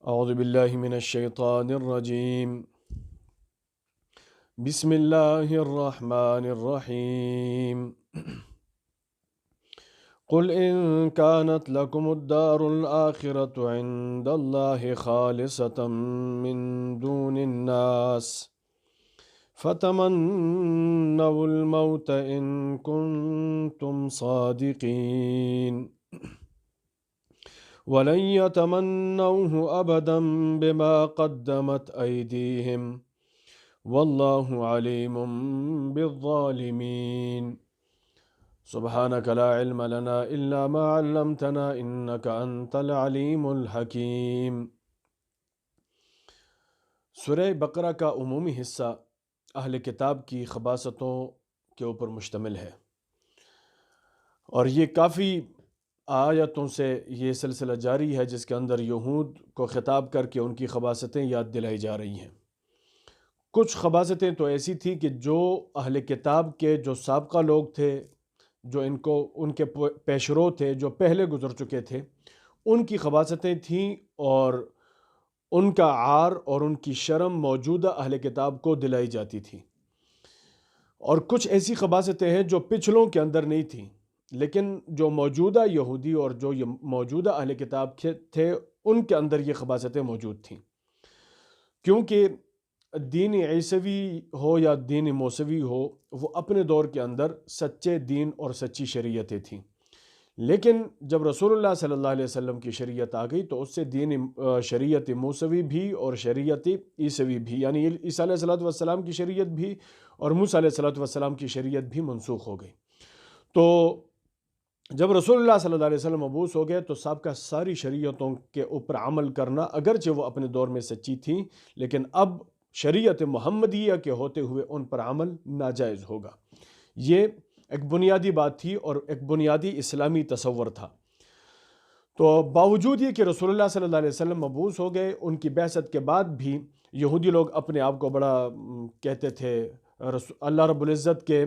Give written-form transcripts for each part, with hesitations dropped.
اعوذ باللہ من الشیطان الرجیم بسم اللہ الرحمن الرحیم قل ان كانت لكم الدار الآخرة عند الله خالصة من دون الناس فتمنوا الموت ان كنتم صادقين ولن يتمنوه أبدا بما قدمت أيديهم والله عليم بالظالمين سبحانك لا علم لنا إلا ما علمتنا إنك أنت العليم الحكيم۔ سورہ بقرہ کا عمومی حصہ اہل کتاب کی خباثتوں کے اوپر مشتمل ہے، اور یہ کافی آیتوں سے یہ سلسلہ جاری ہے جس کے اندر یہود کو خطاب کر کے ان کی خباثتیں یاد دلائی جا رہی ہیں۔ کچھ خباثتیں تو ایسی تھیں کہ جو اہل کتاب کے جو سابقہ لوگ تھے، جو ان کے پیشرو تھے، جو پہلے گزر چکے تھے، ان کی خباثتیں تھیں، اور ان کا عار اور ان کی شرم موجودہ اہل کتاب کو دلائی جاتی تھی۔ اور کچھ ایسی خباثتیں ہیں جو پچھلوں کے اندر نہیں تھیں، لیکن جو موجودہ یہودی اور جو موجودہ اہل کتاب تھے ان کے اندر یہ خباثتیں موجود تھیں، کیونکہ دین عیسوی ہو یا دین موسوی ہو، وہ اپنے دور کے اندر سچے دین اور سچی شریعتیں تھیں، لیکن جب رسول اللہ صلی اللہ علیہ وسلم کی شریعت آ گئی تو اس سے شریعت موسوی بھی اور شریعت عیسوی بھی، یعنی عیسیٰ علیہ السلام کی شریعت بھی اور موسیٰ علیہ السلام کی شریعت بھی منسوخ ہو گئی۔ تو جب رسول اللہ صلی اللہ علیہ وسلم مبعوث ہو گئے تو سابقہ ساری شریعتوں کے اوپر عمل کرنا اگرچہ وہ اپنے دور میں سچی تھیں، لیکن اب شریعت محمدیہ کے ہوتے ہوئے ان پر عمل ناجائز ہوگا۔ یہ ایک بنیادی بات تھی اور ایک بنیادی اسلامی تصور تھا۔ تو باوجود یہ کہ رسول اللہ صلی اللہ علیہ وسلم مبعوث ہو گئے، ان کی بعثت کے بعد بھی یہودی لوگ اپنے آپ کو بڑا کہتے تھے، اللہ رب العزت کے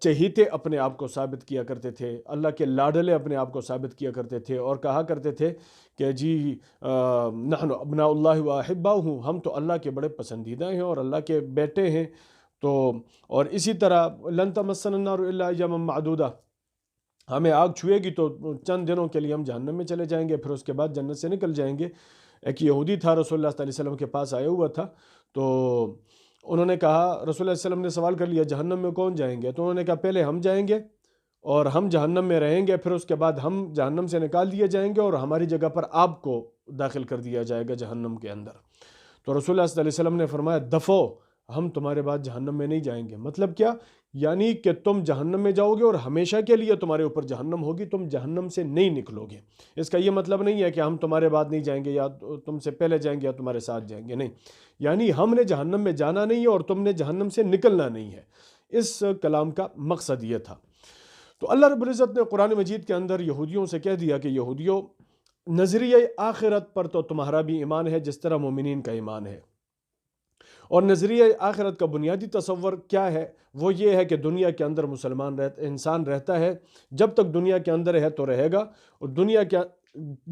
چہیتے اپنے آپ کو ثابت کیا کرتے تھے، اللہ کے لاڈلے اپنے آپ کو ثابت کیا کرتے تھے، اور کہا کرتے تھے کہ جی نحن ابناء اللہ و احباؤہ، ہم تو اللہ کے بڑے پسندیدہ ہیں اور اللہ کے بیٹے ہیں۔ تو اور اسی طرح لن تمسنا النار الا ایاما معدودہ، ہمیں آگ چھوئے گی تو چند دنوں کے لیے ہم جہنم میں چلے جائیں گے، پھر اس کے بعد جنت سے نکل جائیں گے۔ ایک یہودی تھا، رسول اللہ صلی اللہ علیہ وسلم کے پاس آیا ہوا تھا، تو انہوں نے کہا، رسول اللہ صلی اللہ علیہ وسلم نے سوال کر لیا جہنم میں کون جائیں گے؟ تو انہوں نے کہا پہلے ہم جائیں گے اور ہم جہنم میں رہیں گے، پھر اس کے بعد ہم جہنم سے نکال دیے جائیں گے اور ہماری جگہ پر آپ کو داخل کر دیا جائے گا جہنم کے اندر۔ تو رسول اللہ صلی اللہ علیہ وسلم نے فرمایا دفو، ہم تمہارے بعد جہنم میں نہیں جائیں گے۔ مطلب کیا؟ یعنی کہ تم جہنم میں جاؤ گے اور ہمیشہ کے لیے تمہارے اوپر جہنم ہوگی، تم جہنم سے نہیں نکلو گے۔ اس کا یہ مطلب نہیں ہے کہ ہم تمہارے بعد نہیں جائیں گے یا تم سے پہلے جائیں گے یا تمہارے ساتھ جائیں گے، نہیں، یعنی ہم نے جہنم میں جانا نہیں ہے اور تم نے جہنم سے نکلنا نہیں ہے۔ اس کلام کا مقصد یہ تھا۔ تو اللہ رب العزت نے قرآن مجید کے اندر یہودیوں سے کہہ دیا کہ یہودیوں، نظریہ آخرت پر تو تمہارا بھی ایمان ہے جس طرح مومنین کا ایمان ہے، اور نظریہ آخرت کا بنیادی تصور کیا ہے؟ وہ یہ ہے کہ دنیا کے اندر انسان رہتا ہے، جب تک دنیا کے اندر ہے تو رہے گا، اور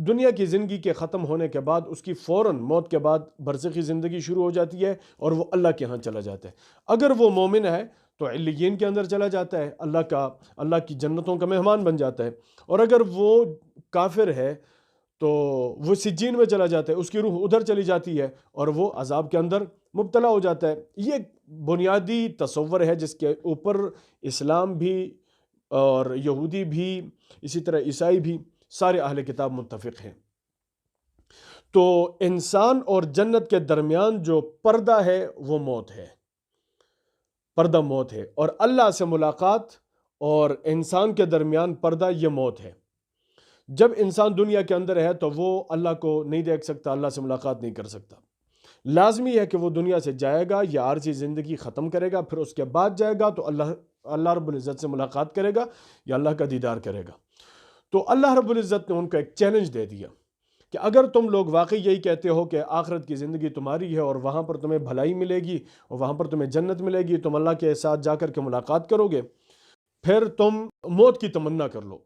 دنیا کی زندگی کے ختم ہونے کے بعد اس کی فوراً موت کے بعد برزخی زندگی شروع ہو جاتی ہے اور وہ اللہ کے ہاں چلا جاتا ہے۔ اگر وہ مومن ہے تو علیین کے اندر چلا جاتا ہے، اللہ کی جنتوں کا مہمان بن جاتا ہے، اور اگر وہ کافر ہے تو وہ سجین میں چلا جاتا ہے، اس کی روح ادھر چلی جاتی ہے اور وہ عذاب کے اندر مبتلا ہو جاتا ہے۔ یہ بنیادی تصور ہے جس کے اوپر اسلام بھی اور یہودی بھی، اسی طرح عیسائی بھی، سارے اہل کتاب متفق ہیں۔ تو انسان اور جنت کے درمیان جو پردہ ہے وہ موت ہے، پردہ موت ہے، اور اللہ سے ملاقات اور انسان کے درمیان پردہ یہ موت ہے۔ جب انسان دنیا کے اندر ہے تو وہ اللہ کو نہیں دیکھ سکتا، اللہ سے ملاقات نہیں کر سکتا۔ لازمی ہے کہ وہ دنیا سے جائے گا یا عارضی زندگی ختم کرے گا، پھر اس کے بعد جائے گا تو اللہ رب العزت سے ملاقات کرے گا یا اللہ کا دیدار کرے گا۔ تو اللہ رب العزت نے ان کو ایک چیلنج دے دیا کہ اگر تم لوگ واقعی یہی کہتے ہو کہ آخرت کی زندگی تمہاری ہے اور وہاں پر تمہیں بھلائی ملے گی اور وہاں پر تمہیں جنت ملے گی، تم اللہ کے ساتھ جا کر کے ملاقات کرو گے، پھر تم موت کی تمنا کر لو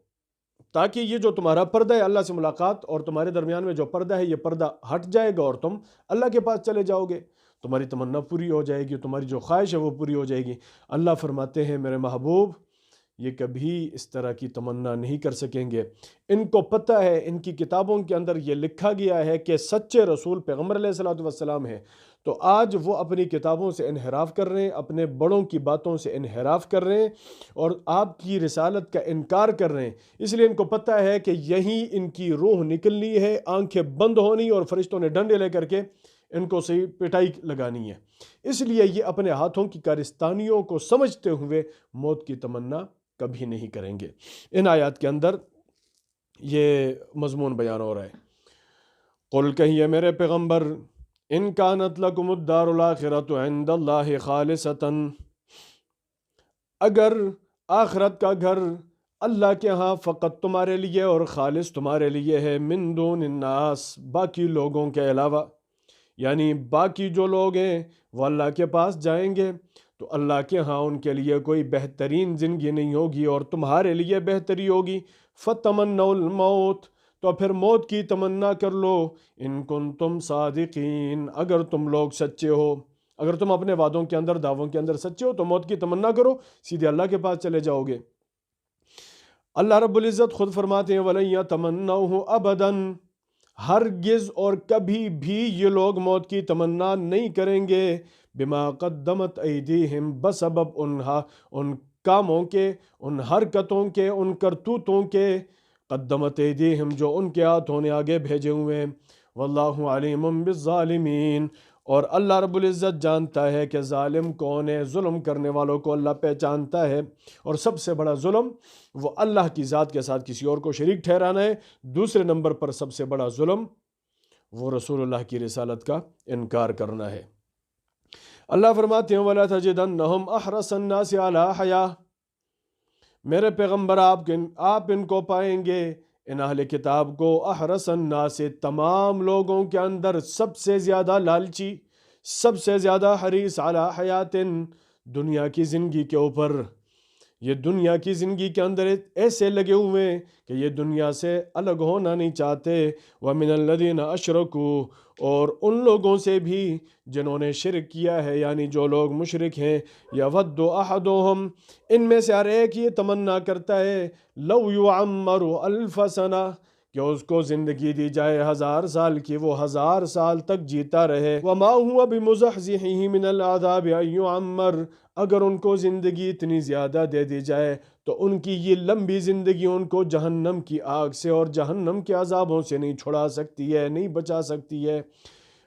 تاکہ یہ جو تمہارا پردہ ہے اللہ سے ملاقات اور تمہارے درمیان میں جو پردہ ہے یہ پردہ ہٹ جائے گا اور تم اللہ کے پاس چلے جاؤ گے، تمہاری تمنا پوری ہو جائے گی، تمہاری جو خواہش ہے وہ پوری ہو جائے گی۔ اللہ فرماتے ہیں میرے محبوب یہ کبھی اس طرح کی تمنا نہیں کر سکیں گے۔ ان کو پتہ ہے، ان کی کتابوں کے اندر یہ لکھا گیا ہے کہ سچے رسول پیغمبر علیہ الصلوۃ والسلام ہیں، تو آج وہ اپنی کتابوں سے انحراف کر رہے ہیں، اپنے بڑوں کی باتوں سے انحراف کر رہے ہیں اور آپ کی رسالت کا انکار کر رہے ہیں۔ اس لیے ان کو پتہ ہے کہ یہیں ان کی روح نکلنی ہے، آنکھیں بند ہونی اور فرشتوں نے ڈنڈے لے کر کے ان کو صحیح پٹائی لگانی ہے۔ اس لیے یہ اپنے ہاتھوں کی کارستانیوں کو سمجھتے ہوئے موت کی تمنا کبھی نہیں کریں گے۔ ان آیات کے اندر یہ مضمون بیان ہو رہا ہے۔ قل کہیے میرے پیغمبر، ان کانت لکم الدار الاخرۃ عند اللہ خالصۃ، اگر آخرت کا گھر اللہ کے ہاں فقط تمہارے لیے اور خالص تمہارے لیے ہے، من دون الناس، باقی لوگوں کے علاوہ، یعنی باقی جو لوگ ہیں وہ اللہ کے پاس جائیں گے تو اللہ کے ہاں ان کے لیے کوئی بہترین زندگی نہیں ہوگی اور تمہارے لیے بہتری ہوگی، فتمنوا الموت، تو پھر موت کی تمنا کر لو، ان کنتم صادقین، اگر تم لوگ سچے ہو، اگر تم اپنے وعدوں کے اندر دعووں کے اندر سچے ہو تو موت کی تمنا کرو، سیدھے اللہ کے پاس چلے جاؤ گے۔ اللہ رب العزت خود فرماتے ہیں وَلَن يَتَمَنَّوْهُ أَبَدًا، ہرگز اور کبھی بھی یہ لوگ موت کی تمنا نہیں کریں گے، بما قدمت ایدیہم، بسبب ان کاموں کے، ان حرکتوں کے، ان کرتوتوں کے، قدمت ایدیہم جو ان کے ہاتھوں نے آگے بھیجے ہوئے ہیں، واللہ علیم بالظالمین، اور اللہ رب العزت جانتا ہے کہ ظالم کون ہے، ظلم کرنے والوں کو اللہ پہچانتا ہے، اور سب سے بڑا ظلم وہ اللہ کی ذات کے ساتھ کسی اور کو شریک ٹھہرانا ہے۔ دوسرے نمبر پر سب سے بڑا ظلم وہ رسول اللہ کی رسالت کا انکار کرنا ہے۔ اللہ فرماتے ہیں وَلَا تَجِدَنَّهُمْ أَحْرَصَ النَّاسِ عَلَىٰ حَيَاةٍ، میرے پیغمبر آپ ان کو پائیں گے، ان اہل کتاب کو، احرص الناس، تمام لوگوں کے اندر سب سے زیادہ لالچی، سب سے زیادہ حریص، علی حیات، دنیا کی زندگی کے اوپر، یہ دنیا کی زندگی کے اندر ایسے لگے ہوئے ہیں کہ یہ دنیا سے الگ ہونا نہیں چاہتے، وَمِنَ الَّذِينَ أَشْرَكُوا، اور ان لوگوں سے بھی جنہوں نے شرک کیا ہے، یعنی جو لوگ مشرک ہیں، یَوَدُّ أَحَدُهُمْ، ان میں سے ہر ایک یہ تمنا کرتا ہے، لَوْ يُعَمَّرُ أَلْفَ سَنَةٍ، کہ اس کو زندگی دی جائے 1000 سال کی، وہ 1000 سال تک جیتا رہے، وَمَا هُوَ بِمُزَحْزِحِهِ مِنَ الْعَذَابِ أَن يُعَمَّرَ، اگر ان کو زندگی اتنی زیادہ دے دی جائے تو ان کی یہ لمبی زندگی ان کو جہنم کی آگ سے اور جہنم کے عذابوں سے نہیں چھڑا سکتی ہے، نہیں بچا سکتی ہے۔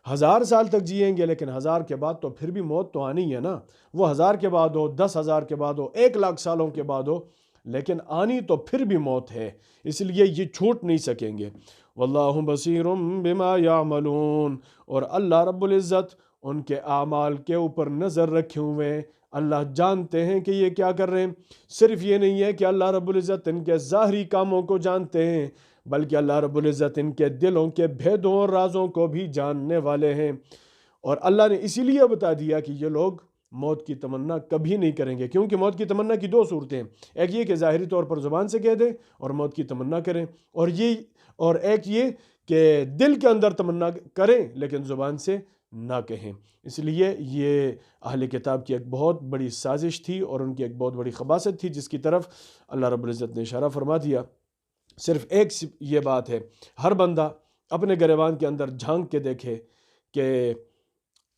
1000 سال تک جئیں گے لیکن 1000 کے بعد تو پھر بھی موت تو آنی ہے نا، وہ 1000 کے بعد ہو، 10,000 کے بعد ہو، 1,00,000 سالوں کے بعد ہو، لیکن آنی تو پھر بھی موت ہے، اس لیے یہ چھوٹ نہیں سکیں گے۔ واللہ بصیر بما یعملون، اور اللہ رب العزت ان کے اعمال کے اوپر نظر رکھے ہوئے ہیں، اللہ جانتے ہیں کہ یہ کیا کر رہے ہیں۔ صرف یہ نہیں ہے کہ اللہ رب العزت ان کے ظاہری کاموں کو جانتے ہیں، بلکہ اللہ رب العزت ان کے دلوں کے بھیدوں اور رازوں کو بھی جاننے والے ہیں، اور اللہ نے اسی لیے بتا دیا کہ یہ لوگ موت کی تمنا کبھی نہیں کریں گے، کیونکہ موت کی تمنا کی 2 صورتیں ہیں، ایک یہ کہ ظاہری طور پر زبان سے کہہ دیں اور موت کی تمنا کریں، اور ایک یہ کہ دل کے اندر تمنا کریں لیکن زبان سے نہ کہیں۔ اس لیے یہ اہل کتاب کی ایک بہت بڑی سازش تھی اور ان کی ایک بہت بڑی خباثت تھی جس کی طرف اللہ رب العزت نے اشارہ فرما دیا۔ صرف ایک یہ بات ہے، ہر بندہ اپنے گریبان کے اندر جھانک کے دیکھے کہ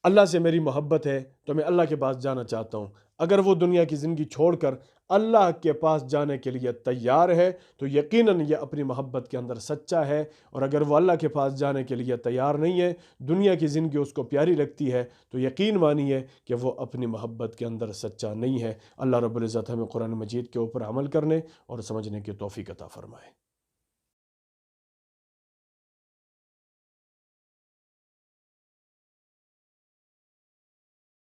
اللہ سے میری محبت ہے تو میں اللہ کے پاس جانا چاہتا ہوں، اگر وہ دنیا کی زندگی چھوڑ کر اللہ کے پاس جانے کے لیے تیار ہے تو یقیناً یہ اپنی محبت کے اندر سچا ہے، اور اگر وہ اللہ کے پاس جانے کے لیے تیار نہیں ہے، دنیا کی زندگی اس کو پیاری لگتی ہے، تو یقین مانیے کہ وہ اپنی محبت کے اندر سچا نہیں ہے۔ اللہ رب العزت ہمیں قرآن مجید کے اوپر عمل کرنے اور سمجھنے کی توفیق عطا فرمائے۔